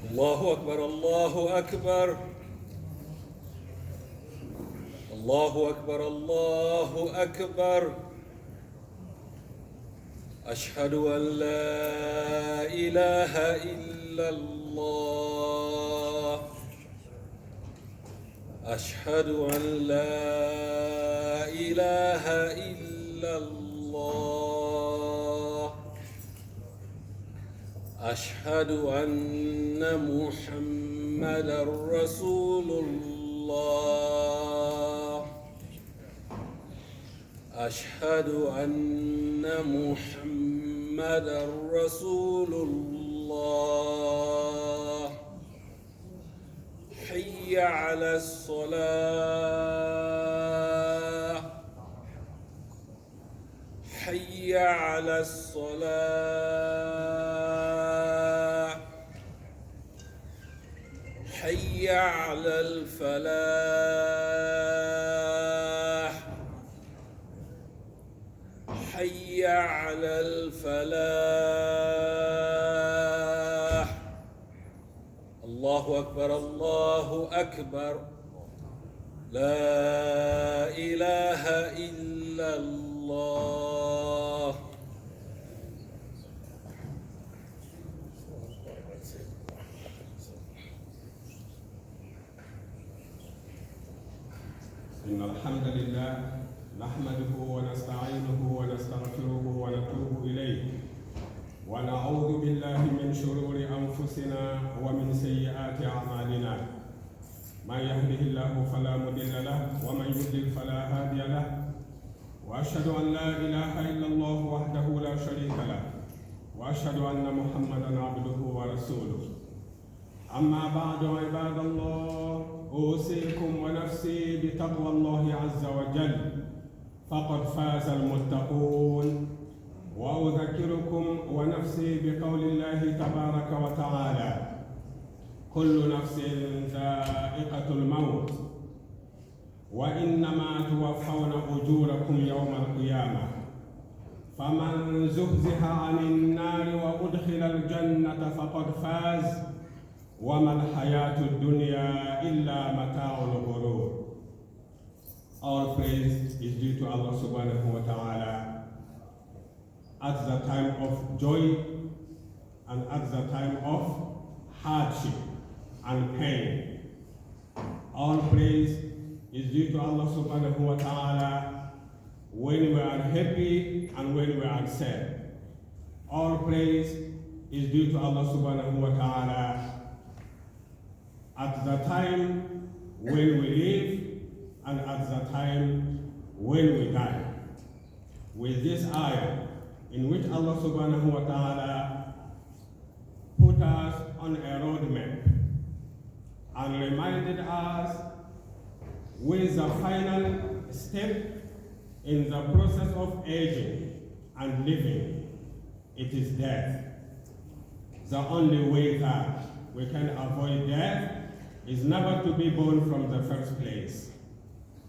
الله أكبر الله أكبر الله أكبر الله أكبر أشهد أن لا إله إلا الله أشهد أن لا إله إلا الله أشهد أن محمدًا رسول الله أشهد أن محمدًا رسول الله حي على الصلاة حي على الصلاة حي على الفلاح حي على الفلاح الله أكبر الله أكبر لا إله إلا الله إن الحمد لله نحمده ونستعينه ونستغفره ونتوب إليه ونعوذ بالله من شرور أنفسنا ومن سيئات أعمالنا من يهده الله فلا مضل له ومن يضلل فلا هادي له وأشهد أن لا إله إلا الله وحده لا شريك له وأشهد أن محمدًا عبده ورسوله أما بعد عباد الله أوصيكم ونفسي بتقوى الله عز وجل فقد فاز المتقون وأذكركم ونفسي بقول الله تبارك وتعالى كل نفس ذائقة الموت وإنما توفون أجوركم يوم القيامة فمن زحزح عن النار وأدخل الجنة فقد فاز وما الحياة الدنيا إلا متاع الغرور. All praise is due to Allah subhanahu wa ta'ala at the time of joy and at the time of hardship and pain. All praise is due to Allah subhanahu wa ta'ala when we are happy and when we are sad. All praise is due to Allah subhanahu wa ta'ala at the time when we live and at the time when we die. With this ayah, in which Allah subhanahu wa ta'ala put us on a roadmap and reminded us with the final step in the process of aging and living, it is death. The only way that we can avoid death is never to be born from the first place.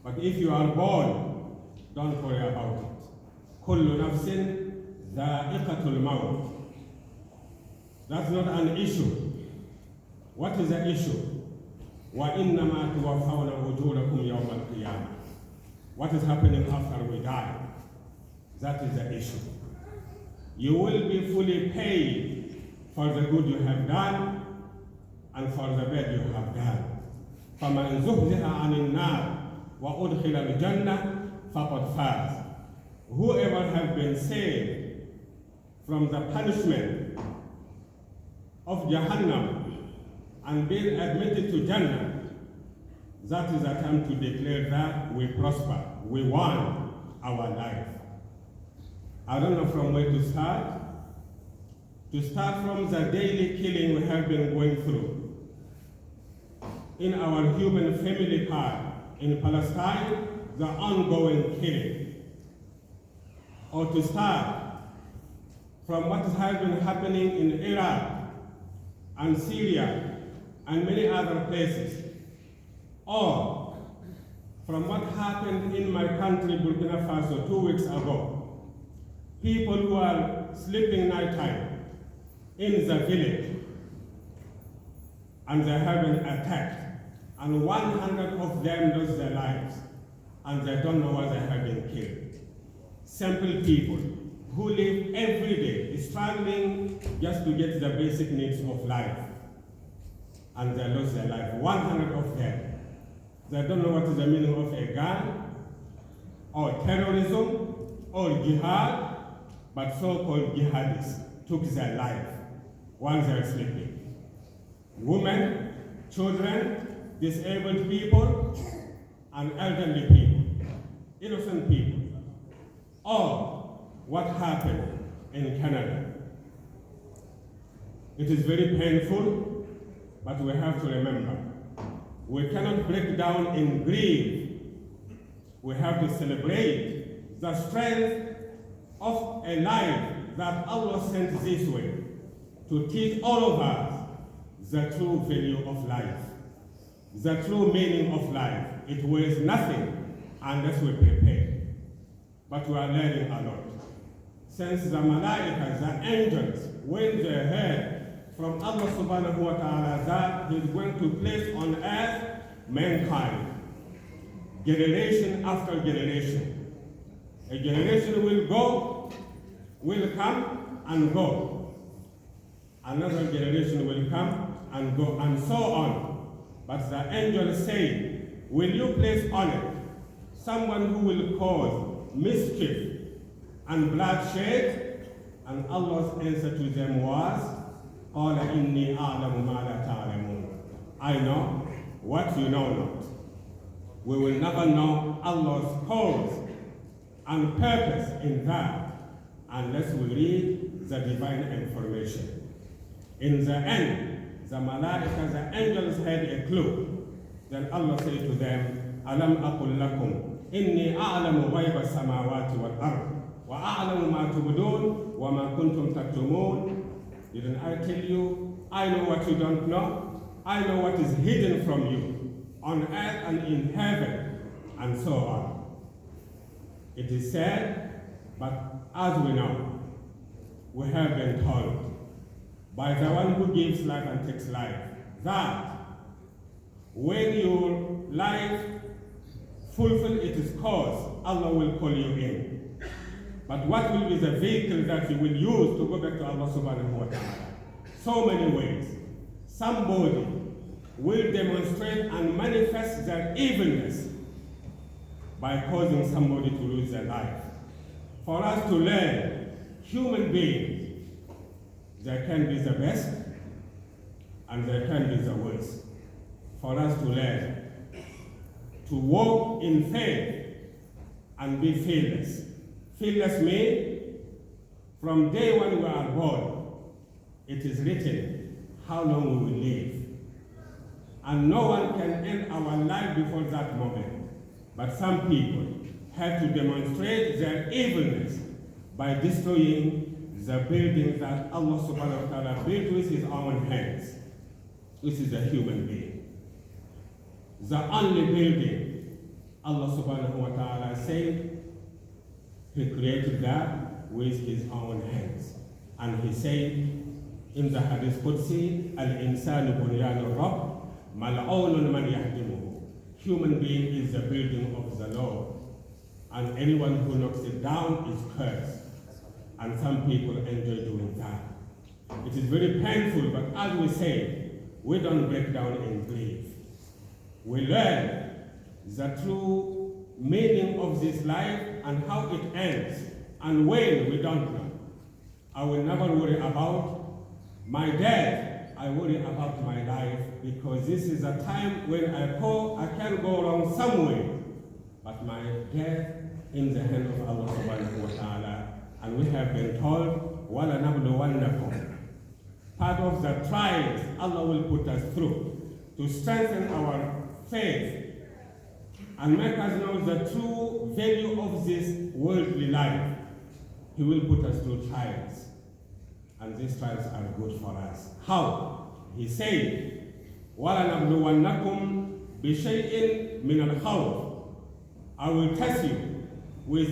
But if you are born, don't worry about it. كل نفس ذائقة الموت. That's not an issue. What is the issue? وإنما توفون أجوركم يوم القيامة. What is happening after we die? That is the issue. You will be fully paid for the good you have done and for the bad you have done. فَمَنْ زُحْزِحَ عَنِ النَّارِ وَأُدْخِلَ الْجَنَّةِ فَقَدْ فَازَ. Whoever has been saved from the punishment of Jahannam and been admitted to Jannah, that is the time to declare that we prosper, we won our life. I don't know from where to start. To start from the daily killing we have been going through in our human family part in Palestine, the ongoing killing. Or to start from what has been happening in Iraq and Syria and many other places. Or from what happened in my country, Burkina Faso, 2 weeks ago. People who are sleeping nighttime in the village and they have been attacked, and 100 of them lost their lives, and they don't know why they have been killed. Simple people who live every day struggling just to get the basic needs of life, and they lost their life. 100 of them. They don't know what is the meaning of a gun, or terrorism, or jihad, but so-called jihadists took their life while they were sleeping. Women, children, disabled people, and elderly people, innocent people. All what happened in Canada. It is very painful, but we have to remember, we cannot break down in grief. We have to celebrate the strength of a life that Allah sent this way to teach all of us the true value of life, the true meaning of life. It weighs nothing unless we prepare. But we are learning a lot. Since the Malaika, the angels, when they heard from Allah subhanahu wa ta'ala that He's going to place on earth mankind, generation after generation. A generation will go, will come and go. Another generation will come and go, and so on. But the angels say, will you place on it someone who will cause mischief and bloodshed? And Allah's answer to them was, قَالَ إِنِّي أَعْلَمُ مَا لَا تَعْلَمُونَ. I know what you know not. We will never know Allah's cause and purpose in that unless we read the divine information. In the end, the Malaika, the angels had a clue. Then Allah said to them, أَلَمْ أَقُلْ لَكُمْ إِنِّي أَعْلَمُ غَيْبَ السَّمَاوَاتِ وَالْأَرْضِ وَأَعْلَمُ مَا تُبْدُونَ وَمَا كُنْتُمْ تَكْتُمُونَ. Didn't I tell you, I know what you don't know? I know what is hidden from you, on earth and in heaven, and so on. It is said, but as we know, we have been told by the one who gives life and takes life, that when your life fulfill its cause, Allah will call you in. But what will be the vehicle that you will use to go back to Allah subhanahu wa ta'ala? So many ways. Somebody will demonstrate and manifest their evilness by causing somebody to lose their life. For us to learn, human beings, there can be the best and there can be the worst. For us to learn, to walk in faith and be fearless. Fearless means, from day when we are born, it is written how long we will live. And no one can end our life before that moment. But some people have to demonstrate their evilness by destroying the building that Allah subhanahu wa ta'ala built with His own hands, which is a human being. The only building Allah subhanahu wa ta'ala said He created that with His own hands. And He said in the Hadith Qudsi, Al-Insanu bunyanu Rabb, mal'oonun man yahdimuhu. Human being is the building of the Lord, and anyone who knocks it down is cursed. And some people enjoy doing that. It is very painful, but as we say, we don't break down in grief. We learn the true meaning of this life and how it ends, and when we don't know. I will never worry about my death. I worry about my life, because this is a time when I can go wrong somewhere, but my death in the hand of Allah subhanahu wa ta'ala. And we have been told, وَلَنَبْلُوَنَّكُمْ. Part of the trials Allah will put us through to strengthen our faith and make us know the true value of this worldly life. He will put us through trials, and these trials are good for us. How? He said, وَلَنَبْلُوَنَّكُمْ بِشَيْءٍ مِنَ الْخَوْفِ. I will test you with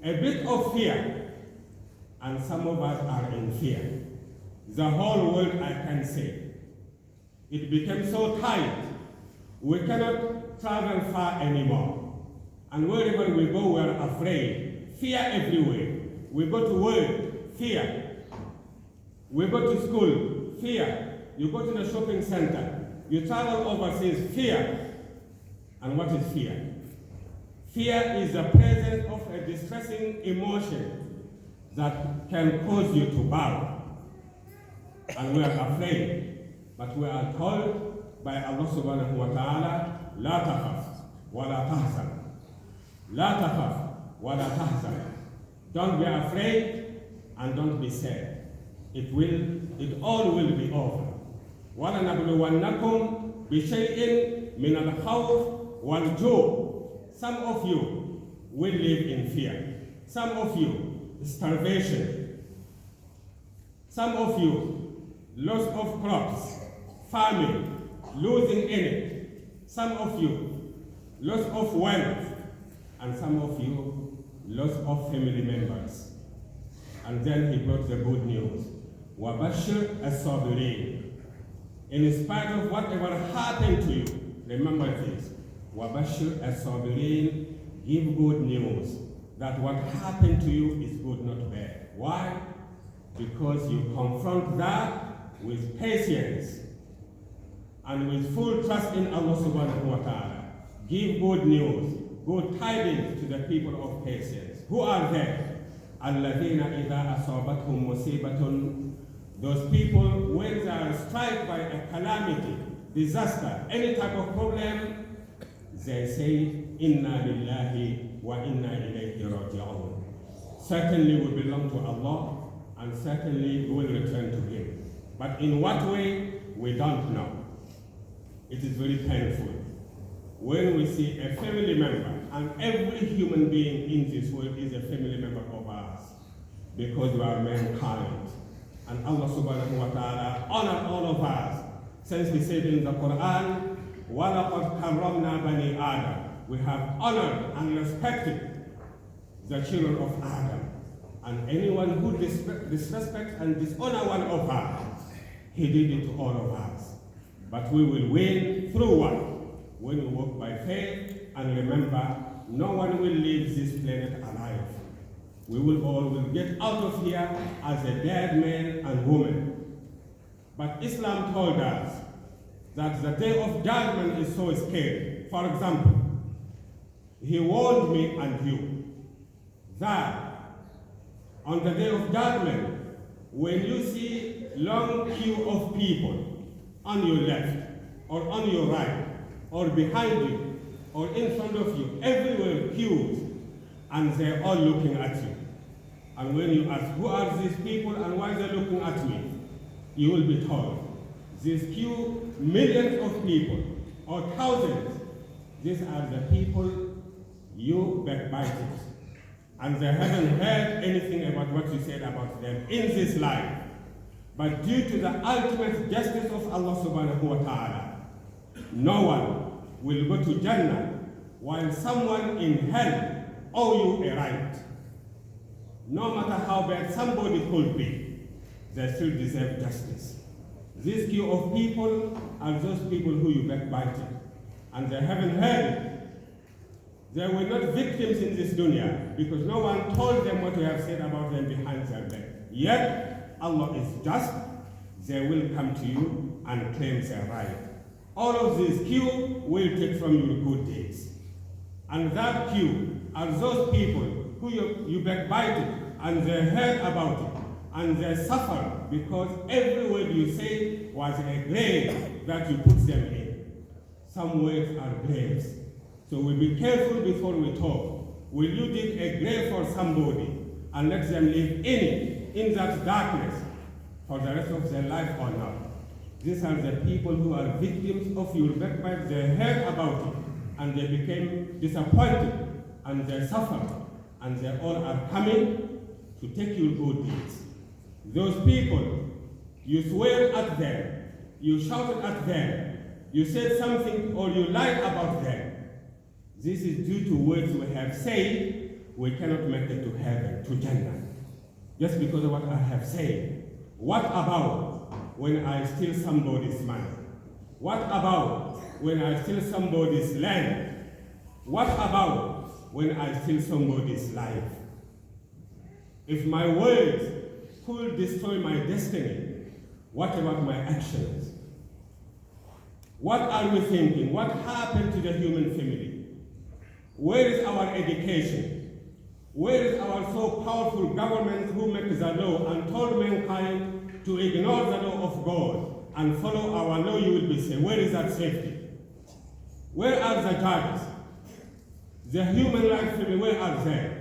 a bit of fear, and some of us are in fear. The whole world, I can say, It became so tight, we cannot travel far anymore. And wherever we go, we are afraid. Fear everywhere. We go to work, fear. We go to school, fear. You go to the shopping center, you travel overseas, fear. And what is fear? Fear is the presence of a distressing emotion that can cause you to bow. And we are afraid. But we are told by Allah subhanahu wa ta'ala, لا تخف ولا تحزن. لا تخف ولا تحزن. Don't be afraid and don't be sad. It all will be over. وَلَنَبْلُوَنَّكُمْ بِشَيْءٍ مِنَ الْخَوْفِ وَالْجُوعِ. Some of you will live in fear. Some of you, starvation. Some of you, loss of crops, famine, losing in it. Some of you, loss of wealth. And some of you, loss of family members. And then he brought the good news. وَبَشِّرْ الصَّابِرِينَ. In spite of whatever happened to you, remember this. وَبَشِّرْ الصَّابِرِينَ. Give good news that what happened to you is good, not bad. Why? Because you confront that with patience and with full trust in Allah subhanahu wa ta'ala. Give good news, good tidings to the people of patience. Who are they? الَّذِينَ إِذَا أَصَابَتْهُمْ مُصِيبَةٌ. Those people, when they are struck by a calamity, disaster, any type of problem, they say, Inna lillahi wa inna ilayhi raji'un. Certainly we belong to Allah, and certainly we will return to Him. But in what way, we don't know. It is very painful when we see a family member, and every human being in this world is a family member of ours, because we are mankind. And Allah subhanahu wa ta'ala honored all of us, since He said in the Quran, وَلَقَدْ كَرَّمْنَا بَنِي آدَمَ. We have honored and respected the children of Adam. And anyone who disrespects and dishonors one of us, He did it to all of us. But we will win through what? When we walk by faith, and remember, no one will leave this planet alive. We will all get out of here as a dead man and woman. But Islam told us that the day of judgment is so scary. For example, He warned me and you that on the day of judgment, when you see long queue of people on your left, or on your right, or behind you, or in front of you, everywhere queues, and they're all looking at you. And when you ask, who are these people and why they're looking at me? You will be told, these queue, millions of people, or thousands, these are the people you backbited. And they haven't heard anything about what you said about them in this life. But due to the ultimate justice of Allah subhanahu wa ta'ala, no one will go to Jannah while someone in hell owe you a right. No matter how bad somebody could be, they still deserve justice. This queue of people are those people who you backbited, and they haven't heard it. They were not victims in this dunya, because no one told them what you have said about them behind their back. Yet, Allah is just. They will come to you and claim their right. All of this queue will take from your good deeds. And that queue are those people who you backbited, and they heard about it, and they suffer because every word you say was a grave that you put them in. Some words are graves. So we'll be careful before we talk. Will you dig a grave for somebody and let them live in it, in that darkness, for the rest of their life or not? These are the people who are victims of your backbite. They heard about it, and they became disappointed, and they suffered, and they all are coming to take your good deeds. Those people, you swear at them, you shouted at them, you said something or you lied about them. This is due to words we have said. We cannot make it to heaven, to Jannah, just because of what I have said. What about when I steal somebody's money? What about when I steal somebody's land? What about when I steal somebody's life? If my words could destroy my destiny, what about my actions? What are we thinking? What happened to the human family? Where is our education? Where is our so powerful government who makes the law and told mankind to ignore the law of God and follow our law, you will be safe? Where is that safety? Where are the judges? The human rights family, where are they?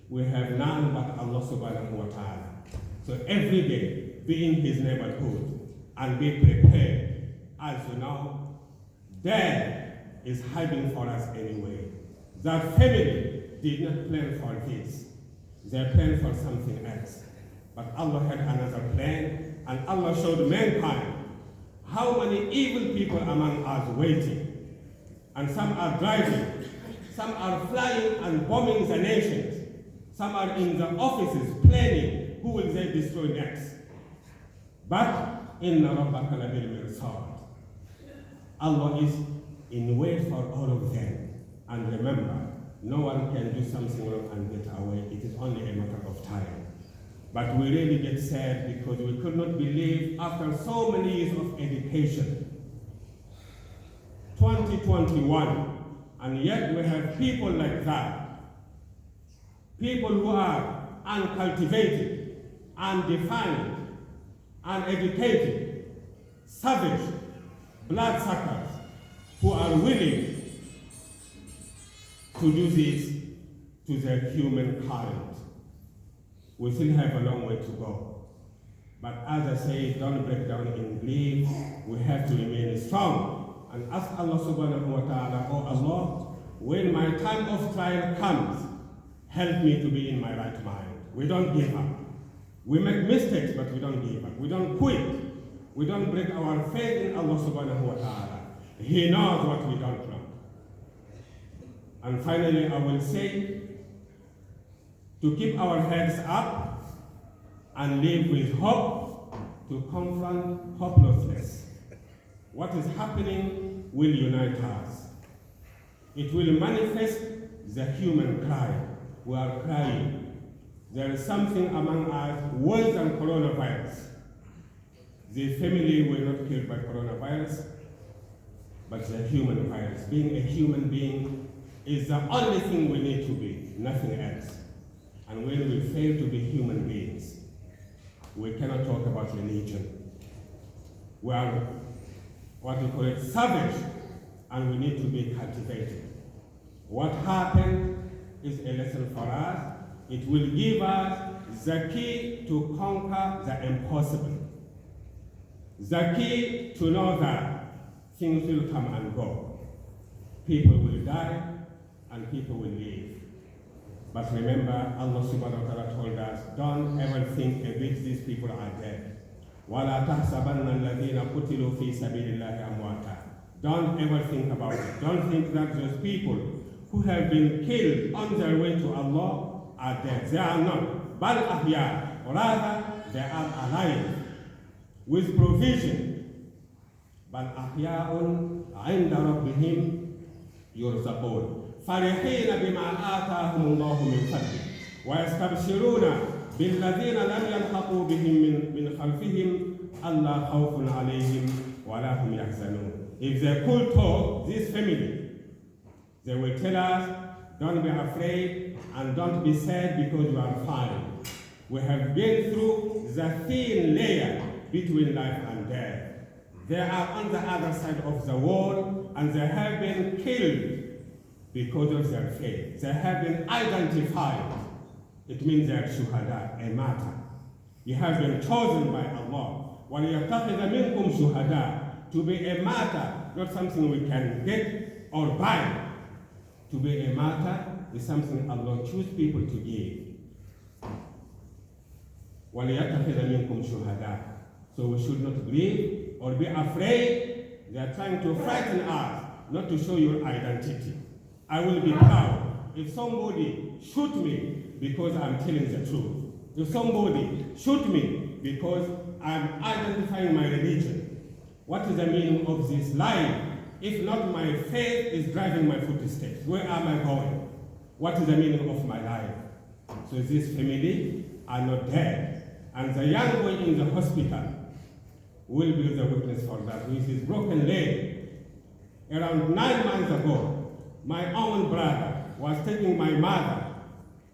We have none but Allah subhanahu wa ta'ala. So every day, be in his neighborhood and be prepared. As you know, death is hiding for us anyway. That family did not plan for this. They planned for something else. But Allah had another plan, and Allah showed mankind how many evil people among us waiting. And some are driving, some are flying and bombing the nations. Some are in the offices planning who will they destroy next. But inna rabbaka labil mirsad. Allah is in wait for all of them. And remember, no one can do something wrong and get away. It is only a matter of time. But we really get sad because we could not believe after so many years of education, 2021, and yet we have people like that. People who are uncultivated, undefined, uneducated, savage, bloodsuckers, who are willing to do this to their humankind. We still have a long way to go. But as I say, don't break down in belief. We have to remain strong and ask Allah subhanahu wa ta'ala, oh Allah, when my time of trial comes, help me to be in my right mind. We don't give up. We make mistakes, but we don't give up. We don't quit. We don't break our faith in Allah subhanahu wa ta'ala. He knows what we don't know. And finally, I will say, to keep our heads up and live with hope, to confront hopelessness. What is happening will unite us. It will manifest the human cry. We are crying. There is something among us worse than coronavirus. The family were not killed by coronavirus, but the human virus. Being a human being is the only thing we need to be, nothing else. And when we fail to be human beings, we cannot talk about religion. We are, what we call it, savage, and we need to be cultivated. What happened is a lesson for us. It will give us the key to conquer the impossible. The key to know that things will come and go. People will die and people will live. But remember, Allah subhanahu wa ta'ala told us, don't ever think these people are dead. وَلَا تَحْسَبَنَّ الَّذِينَ قُتِلُوا فِي سَبِيلِ اللَّهِ أَمْوَاتًا. Don't ever think about it. Don't think that those people who have been killed on their way to Allah are dead. They are not. بَلْ أَحْيَاء. Rather, they are alive with provision. بَلْ أَحْيَاءٌ عِنْدَ رَبِّهِمْ يُرْزَقُونَ. فرحين بما آتاهم الله من فضله ويستبشرون بالذين لم يلحقوا بهم من خلفهم ألا خوف عليهم ولا هم يحزنون. If they could talk, this family, they will tell us, don't be afraid and don't be sad because you are fine. We have been through the thin layer between life and death. They are on the other side of the wall and they have been killed because of their faith. They have been identified. It means they are shuhada, a martyr. You have been chosen by Allah. وَلِيَتَّخِذَ مِنْكُمْ شُهَدَاء. To be a martyr, not something we can get or buy. To be a martyr is something Allah chooses people to give. وَلِيَتَّخِذَ مِنْكُمْ شُهَدَاء. So we should not grieve or be afraid. They are trying to frighten us, not to show your identity. I will be proud if somebody shoot me because I'm telling the truth. If somebody shoot me because I'm identifying my religion. What is the meaning of this life? If not my faith is driving my footsteps, where am I going? What is the meaning of my life? So this family are not dead. And the young boy in the hospital will be the witness for that, with his broken leg. Around 9 months ago, my own brother was taking my mother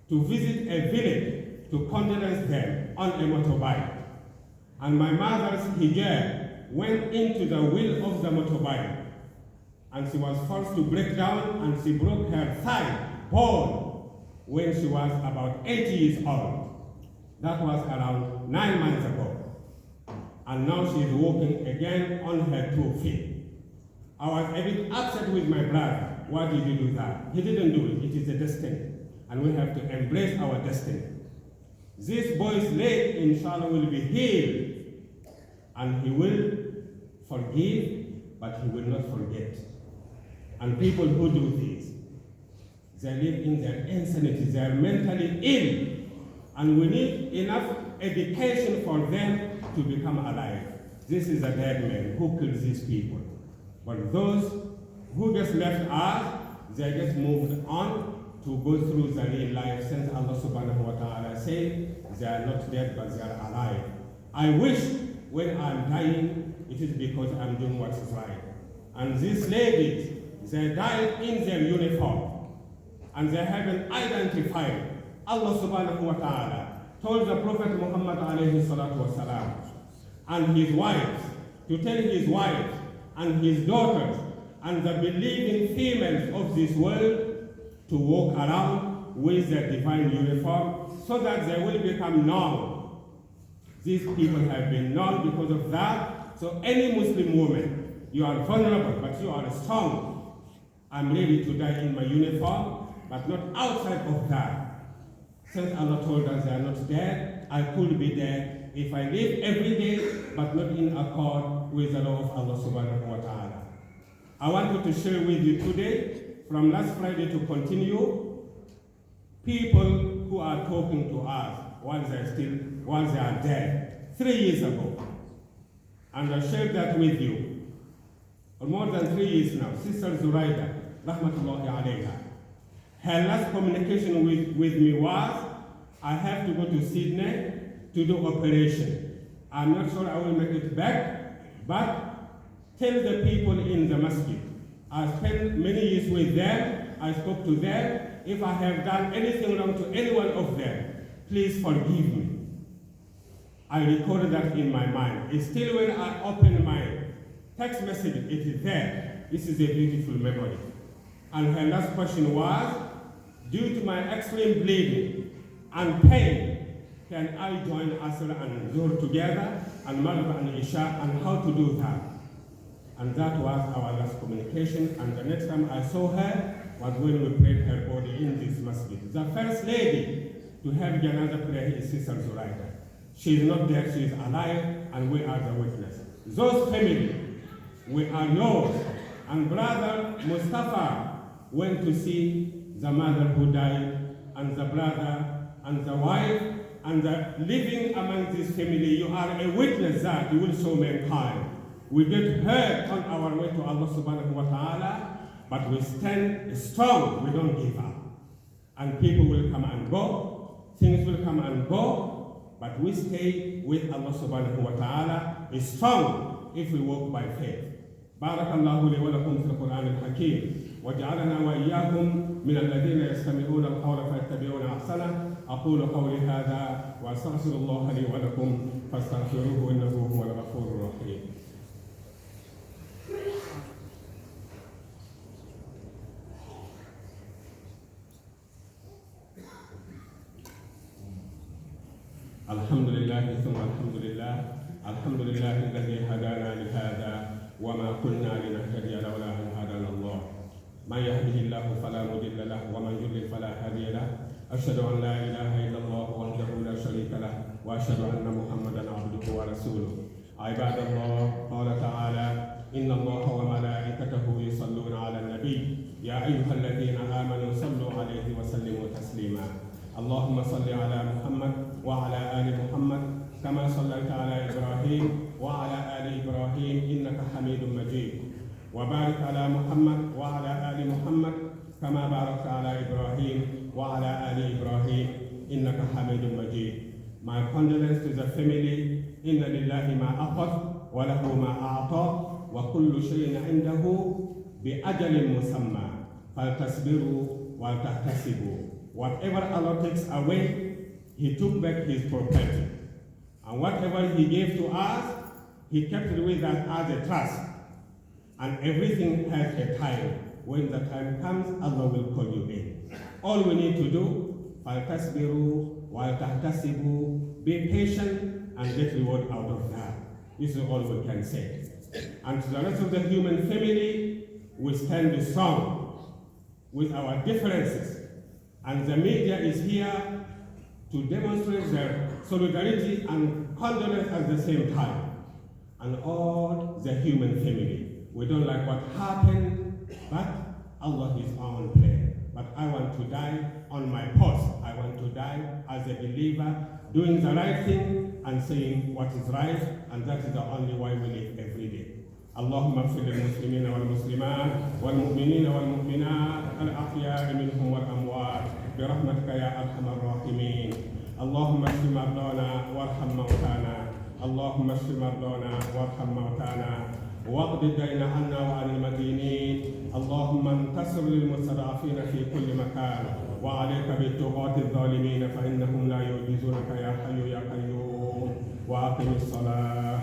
to visit a village to condolence them on a motorbike. And my mother's hijab went into the wheel of the motorbike. And she was forced to break down, and she broke her thigh bone when she was about 80 years old. That was around 9 months ago. And now she is walking again on her 2 feet. I was a bit upset with my brother. Why did you do that? He didn't do it. It is a destiny. And we have to embrace our destiny. This boy's leg, inshallah, will be healed. And he will forgive, but he will not forget. And people who do this, they live in their insanity. They are mentally ill. And we need enough education for them to become alive. This is a dead man who kills these people. But those who just left us, they just moved on to go through the real life, since Allah subhanahu wa ta'ala said they are not dead but they are alive. I wish when I'm dying, it is because I'm doing what is right. And these ladies, they died in their uniform, and they haven't identified. Allah subhanahu wa ta'ala told the Prophet Muhammad alayhi salatu wasalam and his wives to tell his wives and his daughters and the believing females of this world to walk around with their divine uniform so that they will become known. These people have been known because of that. So any Muslim woman, you are vulnerable, but you are strong. I'm ready to die in my uniform, but not outside of that. Since Allah told us they are not dead, I could be dead if I live every day, but not in accord with the law of Allah subhanahu wa ta'ala. I wanted to share with you today, from last Friday to continue, people who are talking to us while they are dead, 3 years ago. And I shared that with you. For more than 3 years now, Sister Zuraida, rahmatullahi alayha, her last communication with me was, I have to go to Sydney to do operation. I'm not sure I will make it back, but tell the people in the Masjid. I spent many years with them, I spoke to them. If I have done anything wrong to any one of them, please forgive me. I recorded that in my mind. It's still when I open my text message, it is there. This is a beautiful memory. And her last question was, due to my extreme bleeding and pain, can I join Asr and Zuhr together, and Maghrib and Isha, and how to do that? And that was our last communication. And the next time I saw her was when we prayed her body in this masjid. The first lady to have Janazah prayer is Sister Zuraida. She is not dead, she is alive, and we are the witness. Those families, we are yours. And Brother Mustafa went to see the mother who died, and the brother, and the wife, and the living among this family. You are a witness that you will show mankind. We get hurt on our way to Allah subhanahu wa ta'ala, but we stand strong, we don't give up. And people will come and go, things will come and go, but we stay with Allah subhanahu wa ta'ala, strong if we walk by faith. بارك الله لي ولكم في القرآن الحكيم وجعلنا وإياكم من الذين يستمعون القول فيتبعون أحسنه. أقول قولي هذا وأستغفر الله لي ولكم فاستغفروه إنه هو الغفور الرحيم. الحمد لله ثم الحمد لله. الحمد لله الذي هدانا لهذا وما كنا لنهتدي لولا أن هدانا الله. من يهده الله فلا مضل له ومن يضلل فلا هادي له. أشهد أن لا إله إلا الله وحده لا شريك له وأشهد أن محمدا عبده ورسوله. عباد الله، قال تعالى: إن الله وملائكته يصلون على النبي يا أيها الذين آمنوا صلوا عليه وسلموا تسليما. اللهم صل على محمد وعلى آل محمد كما صليت على إبراهيم وعلى آل إبراهيم إنك حميد مجيد وبارك على محمد وعلى آل محمد كما باركت على إبراهيم وعلى آل إبراهيم إنك حميد مجيد. My condolences to the family. إن لله ما أخذ وله ما أعطى وكل شيء عنده بأجل مسمى فلتصبروا ولتحتسبوا. Whatever Allah takes away, He took back His property. And whatever He gave to us, He kept it with us as a trust. And everything has a time. When the time comes, Allah will call you in. All we need to do, فَلْتَصْبِرُوا وَلْتَحْتَسِبُوا, be patient and get reward out of that. This is all we can say. And to the rest of the human family, we stand strong with our differences. And the media is here to demonstrate their solidarity and condolence at the same time. And all the human family. We don't like what happened, but Allah is on plan. But I want to die on my post. I want to die as a believer, doing the right thing and saying what is right, and that is the only way we live every day. اللهم اغفر للمسلمين والمسلمات والمؤمنين والمؤمنات الأحياء منهم والأموات برحمتك يا أرحم الراحمين. اللهم اشف مرضانا وارحم موتانا. اللهم اشف مرضانا وارحم موتانا واقض الدين عنا وعن المدينين. اللهم انتصر للمستضعفين في كل مكان وعليك بالطغاة الظالمين فإنهم لا يعجزونك يا حي يا قيوم. وأقم الصلاة.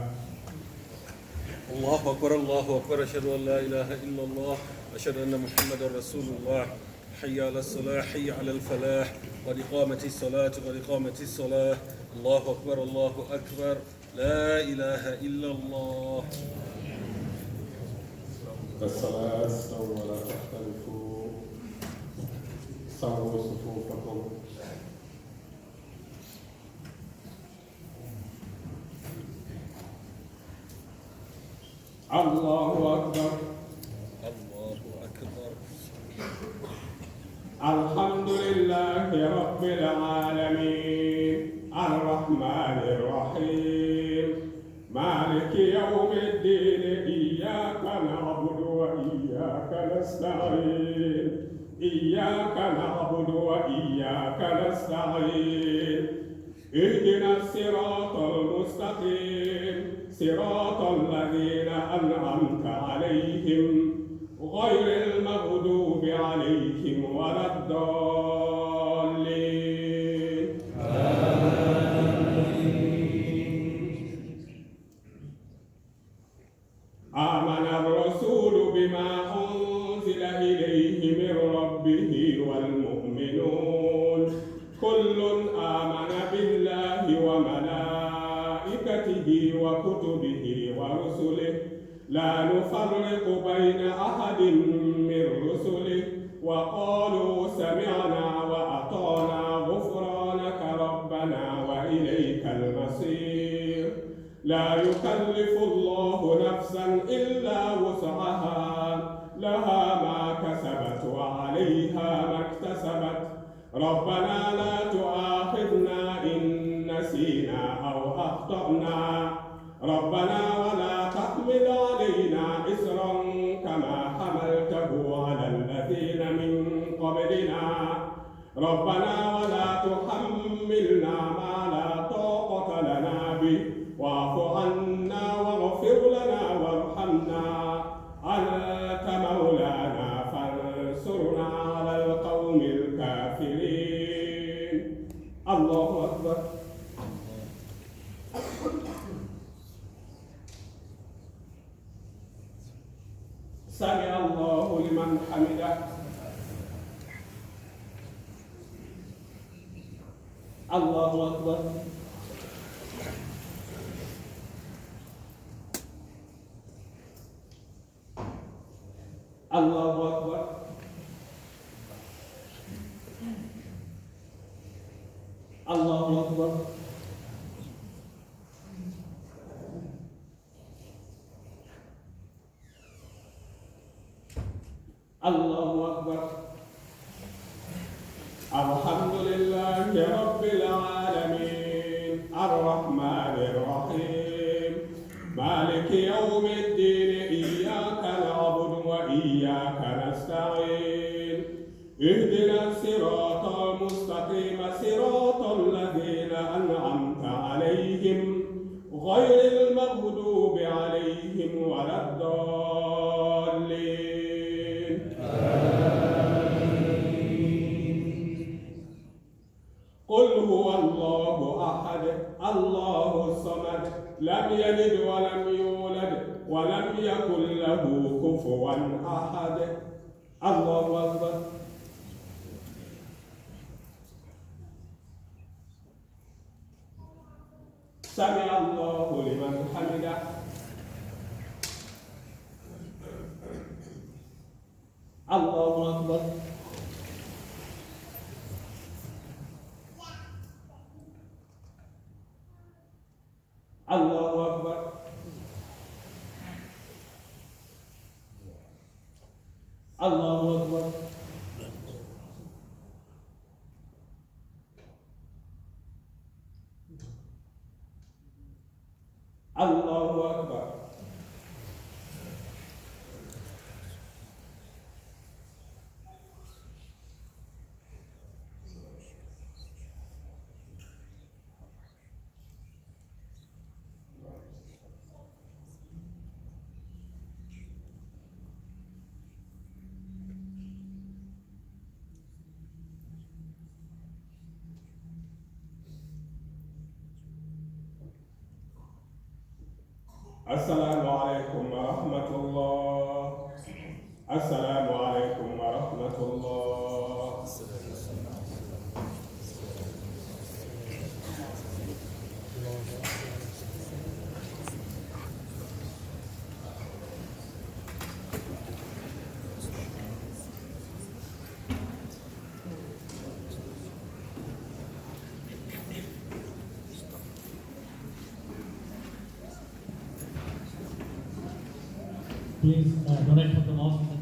الله أكبر الله أكبر أشهد أن لا إله إلا الله أشهد أن محمدا رسول الله حي على الصلاة حي على الفلاح قد قامت الصلاة قد قامت الصلاة الله أكبر الله أكبر لا إله إلا الله. الصلاة استووا ولا تختلفوا سووا صفوفكم. الله أكبر الله أكبر. الحمد لله رب العالمين الرحمن الرحيم مالك يوم الدين إياك نعبد وإياك نستعين إياك نعبد وإياك نستعين اهدنا الصراط المستقيم صراط الذين أنعمت عليهم غير المغضوب عليهم ولا الضالين. آمن الرسول بما أنزل إليه من ربه والمؤمنون كل آمن بالله وملائكته وكتبه ورسله لا نفرق بين أحد من رسله وقالوا سمعنا وأطعنا غفرانك ربنا وإليك المصير. لا يكلف الله نفسا إلا وسعها لها ما كسبت وعليها ما اكتسبت. ربنا لا تؤاخذنا إن نسينا أو أخطأنا ربنا ولا تحمل علينا إصرا كما حملته على الذين من قبلنا ربنا ولا تحملنا ما لا طاقة لنا به واعف عنا واغفر لنا وارحمنا أنت مولانا فانصرنا على القوم الكافرين. الله أكبر. سمع الله لمن حمده. الله أكبر. الله أكبر. الله أكبر. الله أكبر. الحمد لله رب العالمين الرحمن يوم الدين إياك نعبد وإياك نستعين اهدنا الصراط المستقيم صراط الذين أنعمت عليهم غير المغضوب عليهم ولا الضالين قل هو الله أحد الله الصمد لم يلد ولم يولد ولم يكن له كفوا أحد الله أكبر سمع الله لمن حمده الله أكبر الله أكبر الله أكبر الله أكبر السلام عليكم ورحمة الله السلام عليكم ورحمة الله Please donate for the mosque.